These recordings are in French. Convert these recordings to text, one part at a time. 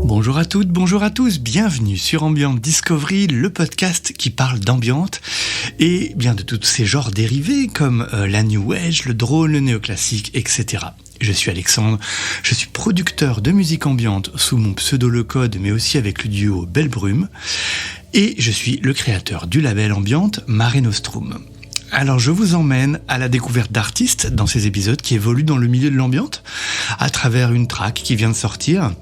Bonjour à toutes, bonjour à tous, bienvenue sur Ambient Discovery, le podcast qui parle d'ambiance et bien de tous ces genres dérivés comme la new age, le drone, le néoclassique, etc. Je suis Alexandre, je suis producteur de musique ambiante sous mon pseudo Le Code mais aussi avec le duo Belle Brume et je suis le créateur du label ambiante Mare Nostrum. Alors je vous emmène à la découverte d'artistes dans ces épisodes qui évoluent dans le milieu de l'ambiance à travers une track qui vient de sortir.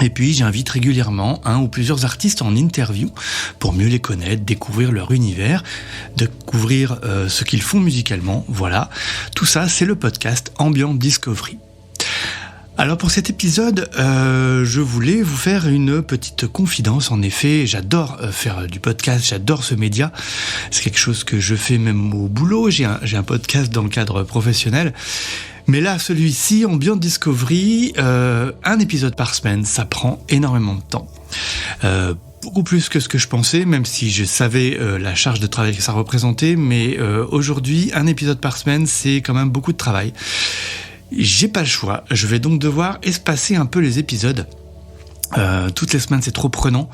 Et puis j'invite régulièrement un ou plusieurs artistes en interview pour mieux les connaître, découvrir leur univers, découvrir ce qu'ils font musicalement. Voilà, tout ça c'est le podcast Ambient Discovery. Alors pour cet épisode, je voulais vous faire une petite confidence. En effet, j'adore faire du podcast, j'adore ce média. C'est quelque chose que je fais même au boulot. J'ai un podcast dans le cadre professionnel. Mais là, celui-ci, Ambient Discovery, un épisode par semaine, ça prend énormément de temps. Beaucoup plus que ce que je pensais, même si je savais la charge de travail que ça représentait. Mais aujourd'hui, un épisode par semaine, c'est quand même beaucoup de travail. J'ai pas le choix. Je vais donc devoir espacer un peu les épisodes. Toutes les semaines c'est trop prenant.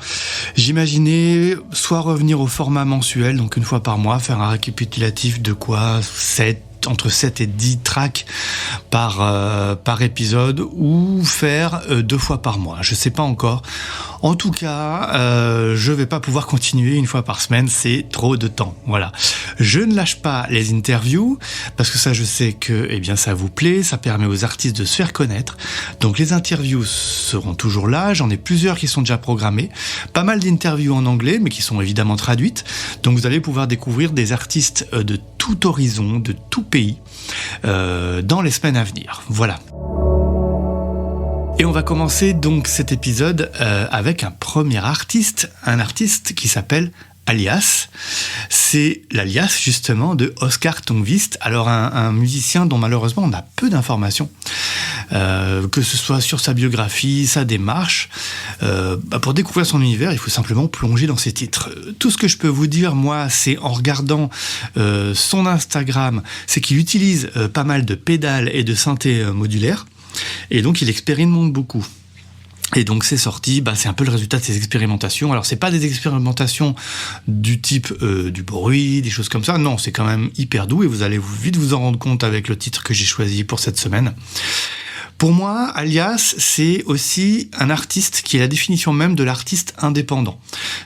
J'imaginais soit revenir au format mensuel, donc une fois par mois, faire un récapitulatif de quoi entre 7 et 10 tracks par épisode, ou faire 2 fois par mois. Je sais pas encore. En tout cas, je vais pas pouvoir continuer une fois par semaine, c'est trop de temps. Voilà. Je ne lâche pas les interviews, parce que ça, je sais que, ça vous plaît, ça permet aux artistes de se faire connaître. Donc les interviews seront toujours là, j'en ai plusieurs qui sont déjà programmées. Pas mal d'interviews en anglais, mais qui sont évidemment traduites. Donc vous allez pouvoir découvrir des artistes de tout horizon, de tout pays, dans les semaines à venir. Voilà. Et on va commencer donc cet épisode avec un premier artiste, un artiste qui s'appelle Alias. C'est l'alias justement de Oscar Tongvist. Alors un musicien dont malheureusement on a peu d'informations, que ce soit sur sa biographie, sa démarche. Pour découvrir son univers, il faut simplement plonger dans ses titres. Tout ce que je peux vous dire, moi, c'est en regardant son Instagram, c'est qu'il utilise pas mal de pédales et de synthés modulaires. Et donc il expérimente beaucoup. Et donc c'est sorti, c'est un peu le résultat de ces expérimentations. Alors c'est pas des expérimentations du type du bruit, des choses comme ça. Non, c'est quand même hyper doux et vous allez vite vous en rendre compte avec le titre que j'ai choisi pour cette semaine. Pour moi, Alias, c'est aussi un artiste qui est la définition même de l'artiste indépendant.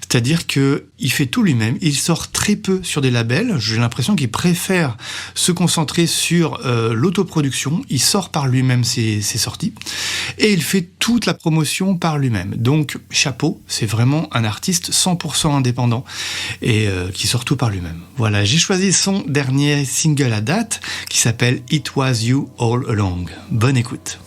C'est-à-dire que il fait tout lui-même, il sort très peu sur des labels, j'ai l'impression qu'il préfère se concentrer sur l'autoproduction, il sort par lui-même ses sorties, et il fait toute la promotion par lui-même. Donc, chapeau, c'est vraiment un artiste 100% indépendant, et qui sort tout par lui-même. Voilà, j'ai choisi son dernier single à date, qui s'appelle It Was You All Along. Bonne écoute.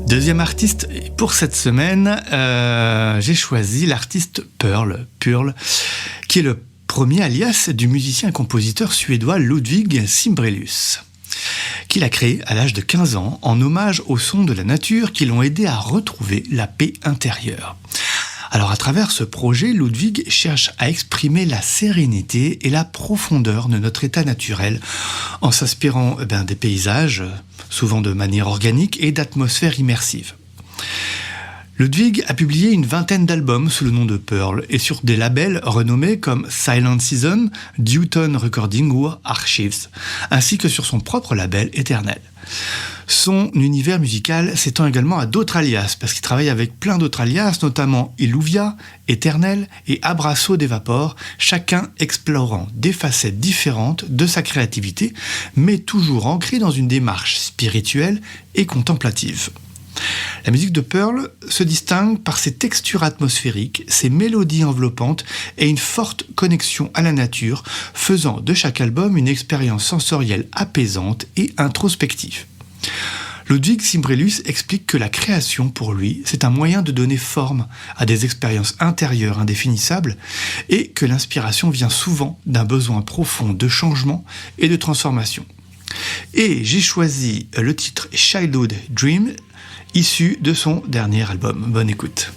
Deuxième artiste, pour cette semaine, j'ai choisi l'artiste Pearl, qui est le premier alias du musicien et compositeur suédois Ludwig Symbrelius, qu'il a créé à l'âge de 15 ans en hommage aux sons de la nature qui l'ont aidé à retrouver la paix intérieure. Alors à travers ce projet, Ludwig cherche à exprimer la sérénité et la profondeur de notre état naturel en s'inspirant des paysages, souvent de manière organique, et d'atmosphères immersives. Ludwig a publié une vingtaine d'albums sous le nom de Pearl et sur des labels renommés comme Silent Season, Dewton Recording ou Archives, ainsi que sur son propre label Eternel. Son univers musical s'étend également à d'autres alias, parce qu'il travaille avec plein d'autres alias, notamment Illuvia, Eternel et Abraço des Vapors, chacun explorant des facettes différentes de sa créativité, mais toujours ancrée dans une démarche spirituelle et contemplative. La musique de Pearl se distingue par ses textures atmosphériques, ses mélodies enveloppantes et une forte connexion à la nature, faisant de chaque album une expérience sensorielle apaisante et introspective. Ludwig Symbrelius explique que la création, pour lui, c'est un moyen de donner forme à des expériences intérieures indéfinissables et que l'inspiration vient souvent d'un besoin profond de changement et de transformation. Et j'ai choisi le titre Childhood Dream, issu de son dernier album. Bonne écoute.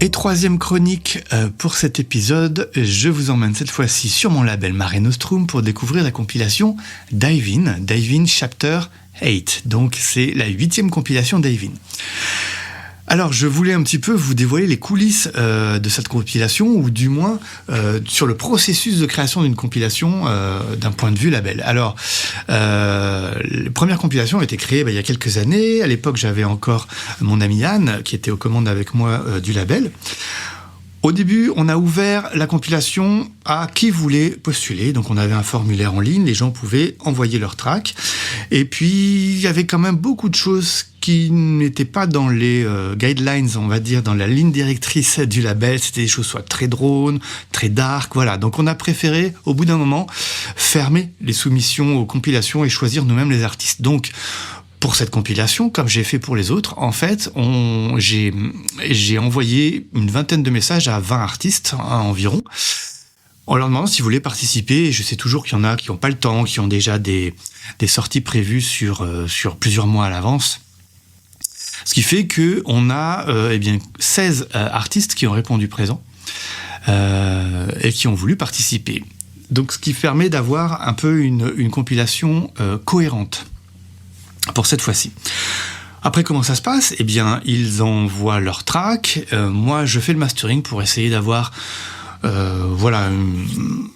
Et troisième chronique pour cet épisode, je vous emmène cette fois-ci sur mon label Mare Nostrum pour découvrir la compilation Dive In Chapter 8. Donc c'est la 8e compilation Dive In. Alors, je voulais un petit peu vous dévoiler les coulisses de cette compilation, ou du moins sur le processus de création d'une compilation d'un point de vue label. Alors, la première compilation a été créée il y a quelques années. À l'époque, j'avais encore mon ami Anne, qui était aux commandes avec moi du label. Au début, on a ouvert la compilation à qui voulait postuler. Donc, on avait un formulaire en ligne, les gens pouvaient envoyer leurs tracks. Et puis, il y avait quand même beaucoup de choses qui n'étaient pas dans les guidelines, on va dire, dans la ligne directrice du label. C'était des choses soit très drones, très dark, voilà. Donc, on a préféré, au bout d'un moment, fermer les soumissions aux compilations et choisir nous-mêmes les artistes. Donc, pour cette compilation, comme j'ai fait pour les autres, en fait, j'ai envoyé une vingtaine de messages à 20 artistes environ, en leur demandant s'ils voulaient participer. Et je sais toujours qu'il y en a qui n'ont pas le temps, qui ont déjà des sorties prévues sur plusieurs mois à l'avance. Ce qui fait qu'on a 16 artistes qui ont répondu présent et qui ont voulu participer. Donc, ce qui permet d'avoir un peu une compilation cohérente pour cette fois-ci. Après, comment ça se passe ? Eh bien, ils envoient leur track. Moi, je fais le mastering pour essayer d'avoir une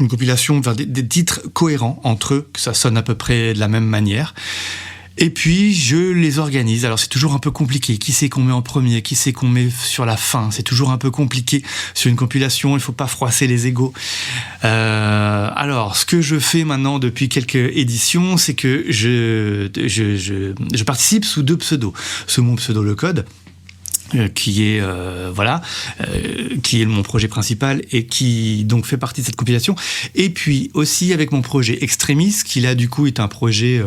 compilation, des titres cohérents entre eux, que ça sonne à peu près de la même manière. Et puis, je les organise. Alors, c'est toujours un peu compliqué. Qui c'est qu'on met en premier ? Qui c'est qu'on met sur la fin ? C'est toujours un peu compliqué sur une compilation. Il ne faut pas froisser les égos. Alors, ce que je fais maintenant depuis quelques éditions, c'est que je participe sous 2 pseudos. Sous mon pseudo Le Code, qui est mon projet principal et qui donc fait partie de cette compilation, et puis aussi avec mon projet Extremis, qui là du coup est un projet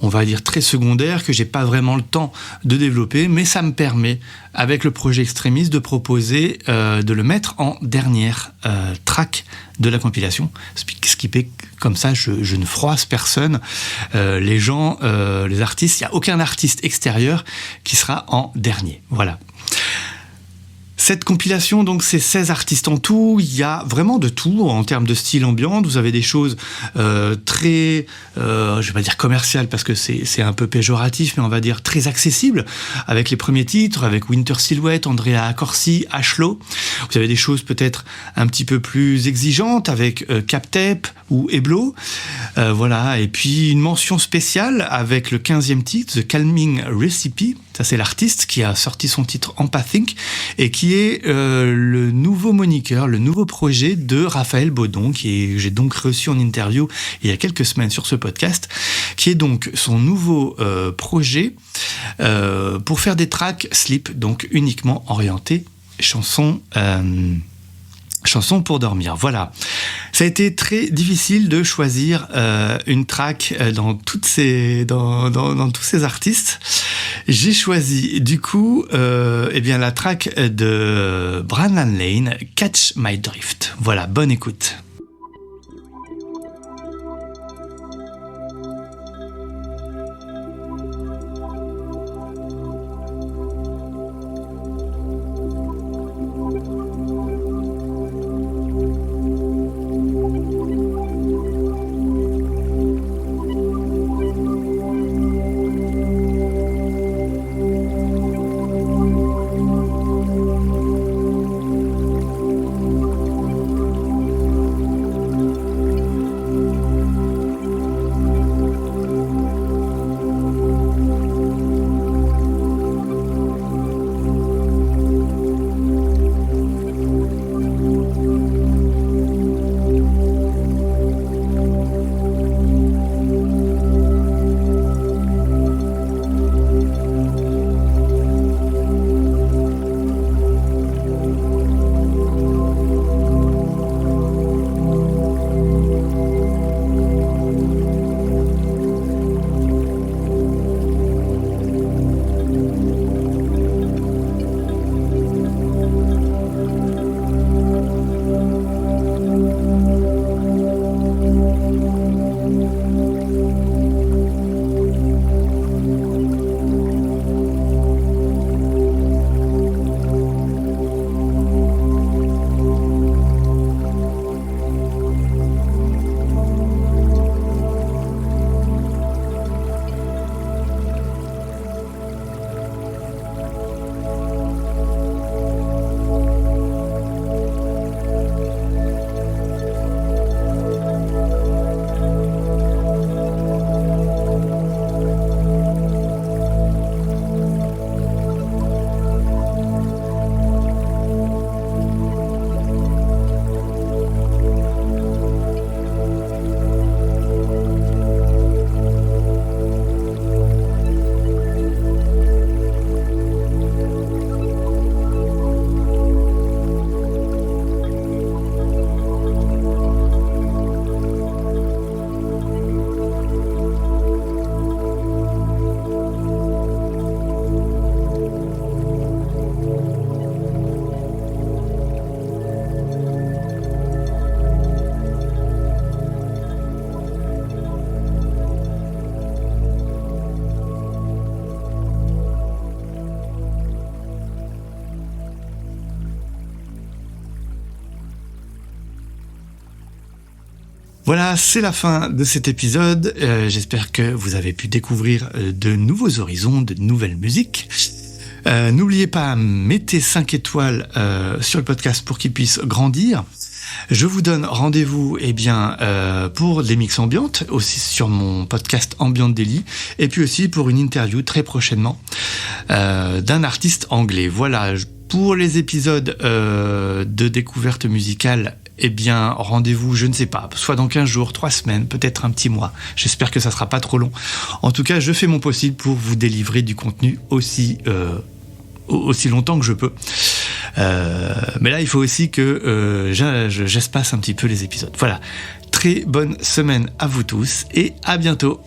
on va dire très secondaire, que j'ai pas vraiment le temps de développer, mais ça me permet avec le projet Extremis de proposer de le mettre en dernière track de la compilation, ce qui fait comme ça je ne froisse personne, les gens, les artistes, il n'y a aucun artiste extérieur qui sera en dernier, voilà. Cette compilation, donc, c'est 16 artistes en tout. Il y a vraiment de tout en termes de style ambiant. Vous avez des choses très, je vais pas dire commerciales parce que c'est un peu péjoratif, mais on va dire très accessibles, avec les premiers titres, avec Winter Silhouette, Andrea Accorsi, Ashlow. Vous avez des choses peut-être un petit peu plus exigeantes avec Captape ou Eblo. Voilà. Et puis une mention spéciale avec le 15e titre, The Calming Recipe. Ça, c'est l'artiste qui a sorti son titre Empathic et qui est le nouveau moniteur, le nouveau projet de Raphaël Baudon, que j'ai donc reçu en interview il y a quelques semaines sur ce podcast, qui est donc son nouveau projet pour faire des tracks sleep, donc uniquement orientés chansons pour dormir. Voilà. Ça a été très difficile de choisir une track dans tous ces artistes. J'ai choisi du coup la track de Brandon Lane, Catch My Drift. Voilà, bonne écoute. Voilà, c'est la fin de cet épisode. J'espère que vous avez pu découvrir de nouveaux horizons, de nouvelles musiques. N'oubliez pas, mettez 5 étoiles sur le podcast pour qu'il puisse grandir. Je vous donne rendez-vous pour des mix ambiantes, aussi sur mon podcast Ambient Daily, et puis aussi pour une interview très prochainement d'un artiste anglais. Voilà, pour les épisodes de découverte musicale, rendez-vous, je ne sais pas, soit dans 15 jours, 3 semaines, peut-être un petit mois. J'espère que ça sera pas trop long. En tout cas, je fais mon possible pour vous délivrer du contenu aussi longtemps que je peux. Mais là, il faut aussi que j'espace un petit peu les épisodes. Voilà. Très bonne semaine à vous tous et à bientôt.